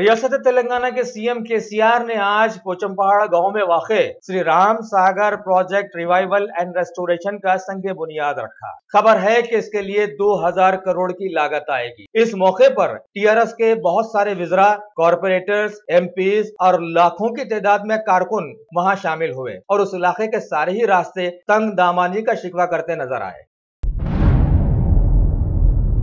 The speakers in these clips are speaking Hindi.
रियासत तेलंगाना के सीएम केसीआर ने आज पोचमपहाड़ गांव में वाक़े Shri Ram Sagar project revival and restoration का संग बुनियाद रखा। खबर है कि इसके लिए 2000 करोड़ की लागत आएगी। इस मौके पर टीआरएस के बहुत सारे विज़रा, कॉर्पोरेटर्स, एमपीज और लाखों की तादाद में कारकुन वहां शामिल हुए और उस इलाके के सारे ही रास्ते तंग दामानी का शिकवा करते नजर आए।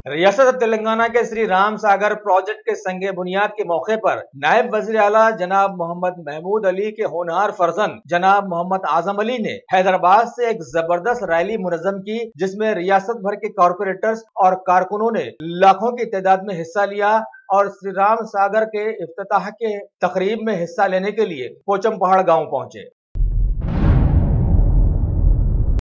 रियासत तेलंगाना के श्री राम सागर प्रोजेक्ट के संगे बुनियाद के मौके पर नायब वजीर आला जनाब मोहम्मद महमूद अली के होनहार फर्जंद जनाब मोहम्मद आजम अली ने हैदराबाद से एक जबरदस्त रैली मुनज़्ज़म की, जिसमें रियासत भर के कॉर्पोरेटर्स और कारकुनों ने लाखों की तादाद में हिस्सा लिया और श्री राम सागर के इफ्तिताह के तकरीब में हिस्सा लेने के लिए पोचमपहाड़ गांव पहुंचे।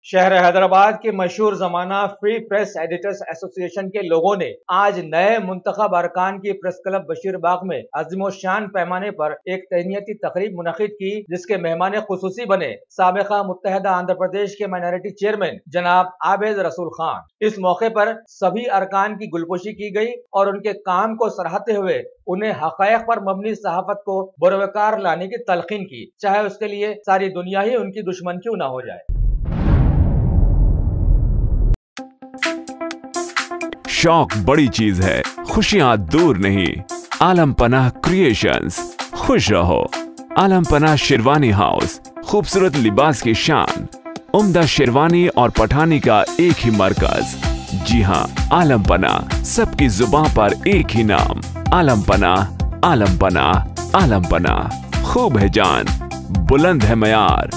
शहर हैदराबाद के मशहूर जमाना फ्री प्रेस एडिटर्स एसोसिएशन के लोगों ने आज नए मुंतखब अरकान की प्रेस क्लब बशीरबाग में अज़ीमोशान पैमाने पर एक तहनीती तकरीब मुनक़िद की, जिसके मेहमान खुसूसी बने साबिक़ा मुत्तहदा आंध्र प्रदेश के माइनॉरिटी चेयरमैन जनाब आबिद रसूल खान। इस मौके पर सभी अरकान की गुलपोशी की गई और उनके काम को सराहते हुए उन्हें हक़ाइक़ पर मबनी सहाफ़त को बरोकार लाने की तलक़ीन की, चाहे उसके लिए सारी दुनिया ही उनकी दुश्मन क्यों ना हो जाए। शौक बड़ी चीज है, खुशियां दूर नहीं। आलम पनाह क्रिएशंस, खुश रहो। आलम पनाह शेरवानी हाउस, खूबसूरत लिबास की शान, उम्दा शेरवानी और पठानी का एक ही मरकज। जी हाँ, आलम पनाह, सबकी जुबान पर एक ही नाम। आलम पनाह, आलम पनाह, आलम पनाह। खूब है जान, बुलंद है मयार,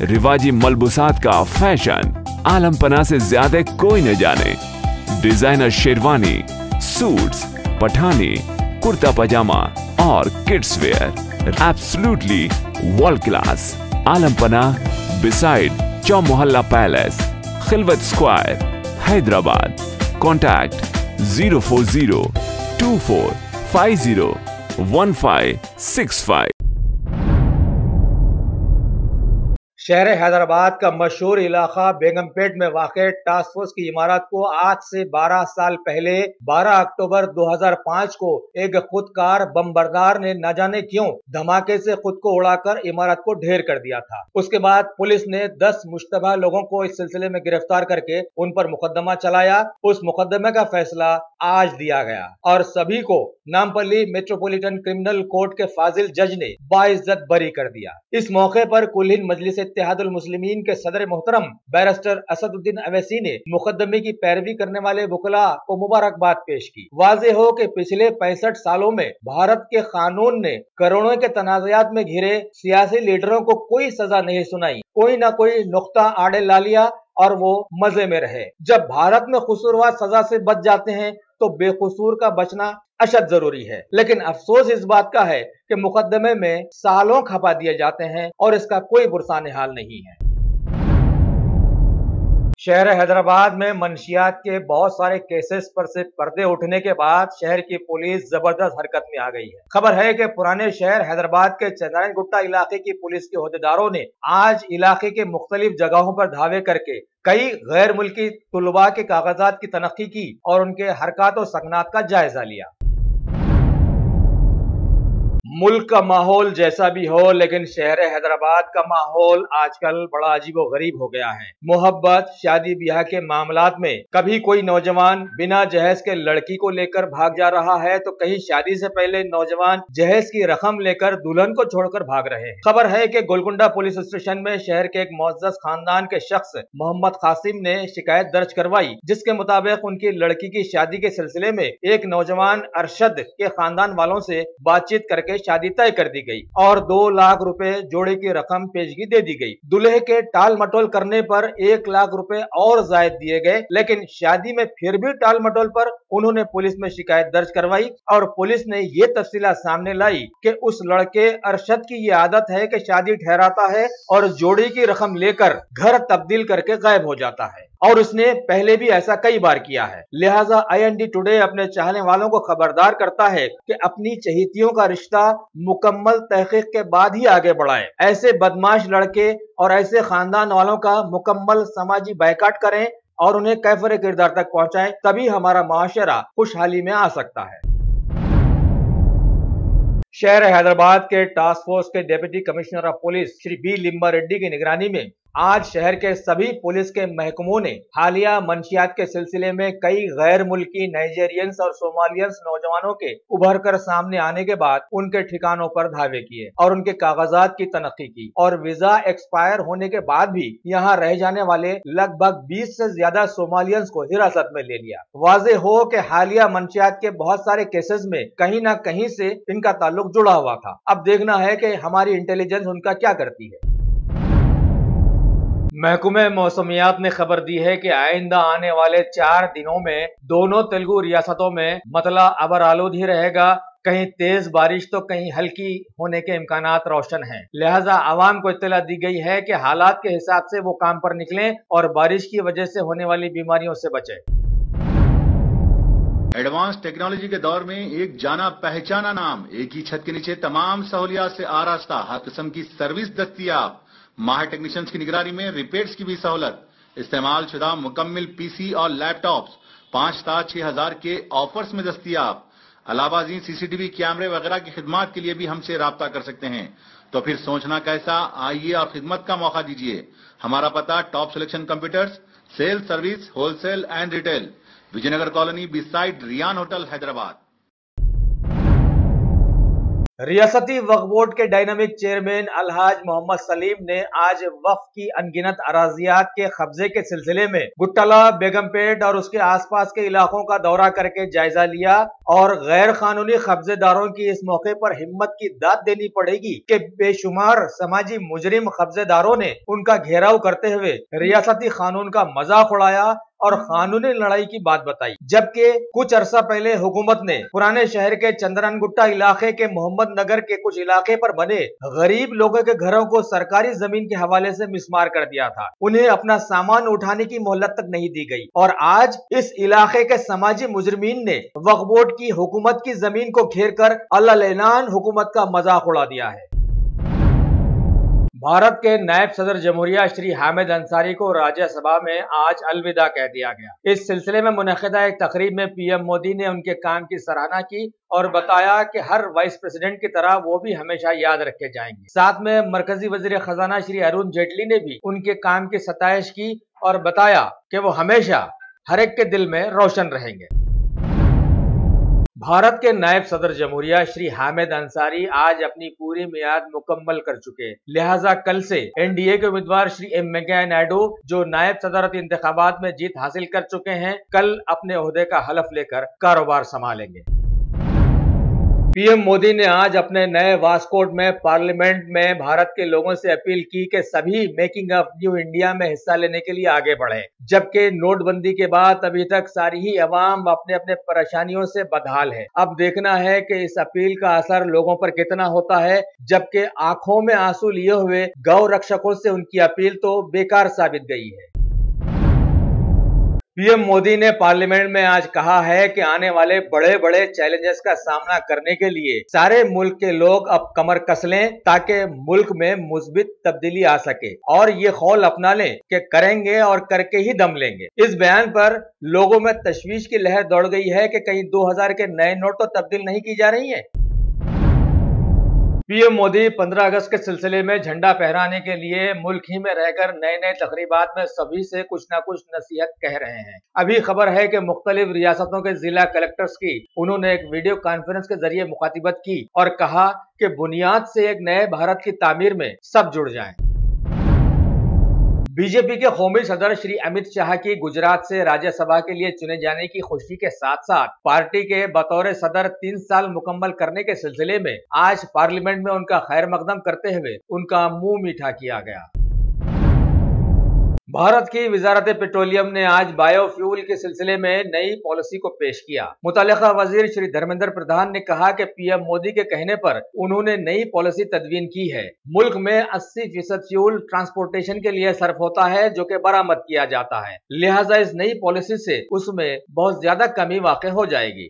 रिवाजी मलबूसात का फैशन आलम पनाह से ज्यादा कोई न जाने। डिजाइनर शेरवानी, सूट्स, पठानी, कुर्ता पजामा और kids wear absolutely world class. Alam Panah beside Chowmahalla palace, Khilwat square, Hyderabad. Contact 04024501565। शहर हैदराबाद का मशहूर इलाका बेगमपेट में वाक़े टास्क फोर्स की इमारत को आज से 12 साल पहले 12 अक्टूबर 2005 को एक खुदकार बमबरदार ने न जाने क्यों धमाके से खुद को उड़ाकर इमारत को ढेर कर दिया था। उसके बाद पुलिस ने 10 मुश्तबा लोगों को इस सिलसिले में गिरफ्तार करके उन पर मुकदमा चलाया। उस मुकदमे का फैसला आज दिया गया और सभी को नामपल्ली मेट्रोपॉलिटन क्रिमिनल कोर्ट के फाजिल जज ने बाइज्जत बरी कर दिया। इस मौके पर कुल मजलिस इत्तेहादुल मुस्लिमीन के सदर मोहतरम बैरिस्टर असदुद्दीन अवैसी ने मुकदमे की पैरवी करने वाले वकला को मुबारकबाद पेश की। वाज़ेह हो कि पिछले 65 सालों में भारत के कानून ने करोड़ों के तनाज़ात में घिरे सियासी लीडरों को कोई सजा नहीं सुनाई, कोई ना कोई नुक्ता आड़े ला लिया और वो मजे में रहे। जब भारत में कसूरवार सजा से बच जाते हैं तो बेकसूर का बचना अशद जरूरी है। लेकिन अफसोस इस बात का है कि मुकदमे में सालों खपा दिए जाते हैं और इसका कोई बुरसाने हाल नहीं है। शहर हैदराबाद में मंशियात के बहुत सारे केसेस पर से पर्दे उठने के बाद शहर की पुलिस जबरदस्त हरकत में आ गई है। खबर है कि पुराने शहर हैदराबाद के चंद्रायन गुट्टा इलाके की पुलिस के ओहदेदारों ने आज इलाके के मुख्तलिफ जगहों पर धावे करके कई गैर मुल्की तुलबा के कागजात की तनख्खी की और उनके हरकत और सकनात का जायजा लिया। मुल्क का माहौल जैसा भी हो, लेकिन शहर हैदराबाद का माहौल आजकल बड़ा अजीबो गरीब हो गया है। मोहब्बत, शादी ब्याह के मामलात में कभी कोई नौजवान बिना जहेज के लड़की को लेकर भाग जा रहा है तो कहीं शादी से पहले नौजवान जहेज की रकम लेकर दुल्हन को छोड़कर भाग रहे हैं। खबर है कि गोलकुंडा पुलिस स्टेशन में शहर के एक मुअज़्ज़ज़ खानदान के शख्स मोहम्मद कासिम ने शिकायत दर्ज करवाई, जिसके मुताबिक उनकी लड़की की शादी के सिलसिले में एक नौजवान अरशद के खानदान वालों से बातचीत करके शादी तय कर दी गई और 2 लाख रुपए जोड़े की रकम पेशगी दे दी गई। दूल्हे के टाल मटोल करने पर 1 लाख रुपए और जायद दिए गए, लेकिन शादी में फिर भी टाल मटोल पर उन्होंने पुलिस में शिकायत दर्ज करवाई और पुलिस ने ये तफसीलात सामने लाई कि उस लड़के अरशद की ये आदत है कि शादी ठहराता है और जोड़े की रकम लेकर घर तब्दील करके गायब हो जाता है और उसने पहले भी ऐसा कई बार किया है। लिहाजा IND टुडे अपने चाहने वालों को खबरदार करता है कि अपनी चहेतियों का रिश्ता मुकम्मल तहकीक के बाद ही आगे बढ़ाएं। ऐसे बदमाश लड़के और ऐसे खानदान वालों का मुकम्मल समाजी बायकाट करें और उन्हें कैफरे किरदार तक पहुंचाएं, तभी हमारा माशरा खुशहाली में आ सकता है। शहर हैदराबाद के टास्क फोर्स के deputy commissioner of police Shri B Limba Reddy की निगरानी में आज शहर के सभी पुलिस के महकमों ने हालिया मंशियात के सिलसिले में कई गैर मुल्की नाइजेरियंस और सोमालियंस नौजवानों के उभर कर सामने आने के बाद उनके ठिकानों पर धावे किए और उनके कागजात की तनख्ही की और वीजा एक्सपायर होने के बाद भी यहाँ रह जाने वाले लगभग 20 से ज्यादा सोमालियंस को हिरासत में ले लिया। वाज़ेह हो कि हालिया मंशियात के बहुत सारे केसेस में कहीं ना कहीं से इनका ताल्लुक जुड़ा हुआ था। अब देखना है कि हमारी इंटेलिजेंस उनका क्या करती है। महकमे मौसमियात ने खबर दी है कि आइंदा आने वाले 4 दिनों में दोनों तेलुगु रियासतों में मतला अबर आलूद ही रहेगा। कहीं तेज बारिश तो कहीं हल्की होने के इम्कानात रोशन हैं। लिहाजा आवाम को इत्तला दी गई है कि हालात के हिसाब से वो काम पर निकलें और बारिश की वजह से होने वाली बीमारियों से बचें। एडवांस टेक्नोलॉजी के दौर में एक जाना पहचाना नाम, एक ही छत के नीचे तमाम सहूलियात से आरास्ता, हर किस्म की सर्विस दस्तयाब, माहिर टेक्नीशियंस की निगरानी में रिपेयर्स की भी सहूलत, इस्तेमाल शुदा मुकम्मिल पीसी और लैपटॉप्स 5,6,000 के ऑफर्स में दस्तयाब। अलावा सीसीटीवी कैमरे वगैरह की खिदमत के लिए भी हमसे राब्ता कर सकते हैं। तो फिर सोचना कैसा, आइए और खिदमत का मौका दीजिए। हमारा पता top selection computers, sale service, wholesale and retail, Vijayanagar colony beside Rayan hotel, Hyderabad. रियासती वक्फ बोर्ड के डायनामिक चेयरमैन अलहाज मोहम्मद सलीम ने आज वक्फ की अनगिनत अराजियात के कब्जे के सिलसिले में गुट्टला, बेगमपेट और उसके आसपास के इलाकों का दौरा करके जायजा लिया और गैर कानूनी कब्जेदारों की इस मौके पर हिम्मत की दाद देनी पड़ेगी कि बेशुमार समाजी मुजरिम कब्जेदारों ने उनका घेराव करते हुए रियासती कानून का मजाक उड़ाया और कानूनी लड़ाई की बात बताई। जबकि कुछ अरसा पहले हुकूमत ने पुराने शहर के चंद्रन गुट्टा इलाके के मोहम्मद नगर के कुछ इलाके पर बने गरीब लोगों के घरों को सरकारी जमीन के हवाले से मिसमार कर दिया था। उन्हें अपना सामान उठाने की मोहलत तक नहीं दी गई और आज इस इलाके के समाजी मुजरिमीन ने वक्फ बोर्ड की हुकूमत की जमीन को घेर कर अल्लाह हुकूमत का मजाक उड़ा दिया है। भारत के नायब सदर जमहूरिया श्री हामिद अंसारी को राज्यसभा में आज अलविदा कह दिया गया। इस सिलसिले में मुनक़िदा एक तकरीब में पीएम मोदी ने उनके काम की सराहना की और बताया कि हर वाइस प्रेसिडेंट की तरह वो भी हमेशा याद रखे जाएंगे। साथ में मरकजी वजीर खजाना श्री अरुण जेटली ने भी उनके काम की सताइश की और बताया कि वो हमेशा हर एक के दिल में रोशन रहेंगे। भारत के नायब सदर जमहूरिया श्री हामिद अंसारी आज अपनी पूरी मियाद मुकम्मल कर चुके, लिहाजा कल से एनडीए के उम्मीदवार श्री एम वेंकैया नायडू जो नायब सदरती इंतखाबात में जीत हासिल कर चुके हैं, कल अपने ओहदे का हलफ लेकर कारोबार संभालेंगे। पीएम मोदी ने आज अपने नए वास्कोट में पार्लियामेंट में भारत के लोगों से अपील की कि सभी मेकिंग ऑफ न्यू इंडिया में हिस्सा लेने के लिए आगे बढ़े। जबकि नोटबंदी के बाद अभी तक सारी ही अवाम अपने अपने परेशानियों से बदहाल है। अब देखना है कि इस अपील का असर लोगों पर कितना होता है। जबकि आंखों में आंसू लिए हुए गौ रक्षकों से उनकी अपील तो बेकार साबित गई है। पीएम मोदी ने पार्लियामेंट में आज कहा है कि आने वाले बड़े बड़े चैलेंजेस का सामना करने के लिए सारे मुल्क के लोग अब कमर कस लें ताकि मुल्क में मुस्बित तब्दीली आ सके और ये खौल अपना लें कि करेंगे और करके ही दम लेंगे। इस बयान पर लोगों में तशवीश की लहर दौड़ गई है कि कहीं 2000 के नए नोट तो तब्दील नहीं की जा रही है। पीएम मोदी 15 अगस्त के सिलसिले में झंडा फहराने के लिए मुल्क ही में रहकर नए नए तकरीबात में सभी से कुछ न कुछ नसीहत कह रहे हैं। अभी खबर है कि मुख्तलिफ रियासतों के जिला कलेक्टर्स की उन्होंने एक वीडियो कॉन्फ्रेंस के जरिए मुखातिबत की और कहा कि बुनियाद से एक नए भारत की तामीर में सब जुड़ जाएं। बीजेपी के कौमी सदर श्री अमित शाह की गुजरात से राज्यसभा के लिए चुने जाने की खुशी के साथ साथ पार्टी के बतौर सदर 3 साल मुकम्मल करने के सिलसिले में आज पार्लियामेंट में उनका खैर मकदम करते हुए उनका मुंह मीठा किया गया। भारत की वजारत पेट्रोलियम ने आज बायोफ्यूल के सिलसिले में नई पॉलिसी को पेश किया। मुतल्लिका वजीर श्री धर्मेंद्र प्रधान ने कहा कि पीएम मोदी के कहने पर उन्होंने नई पॉलिसी तदवीन की है। मुल्क में 80% फ्यूल ट्रांसपोर्टेशन के लिए सर्फ होता है जो कि बरामद किया जाता है, लिहाजा इस नई पॉलिसी से उसमें बहुत ज्यादा कमी वाक़ई हो जाएगी।